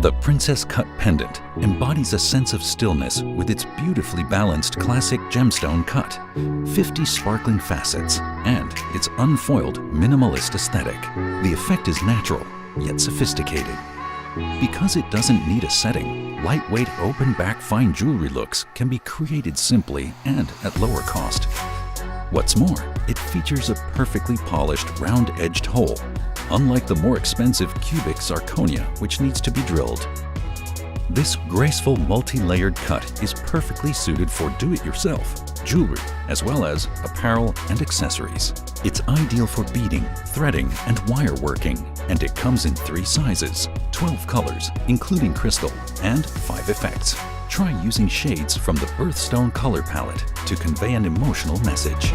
The Princess Cut Pendant embodies a sense of stillness with its beautifully balanced classic gemstone cut, 50 sparkling facets, and its unfoiled minimalist aesthetic. The effect is natural, yet sophisticated. Because it doesn't need a setting, lightweight open-back fine jewelry looks can be created simply and at lower cost. What's more, it features a perfectly polished round-edged hole, unlike the more expensive Cubic Zirconia, which needs to be drilled. This graceful multi-layered cut is perfectly suited for do-it-yourself, jewelry, as well as apparel and accessories. It's ideal for beading, threading, and wire working, and it comes in 3 sizes, 12 colors, including crystal, and 5 effects. Try using shades from the Birthstone color palette to convey an emotional message.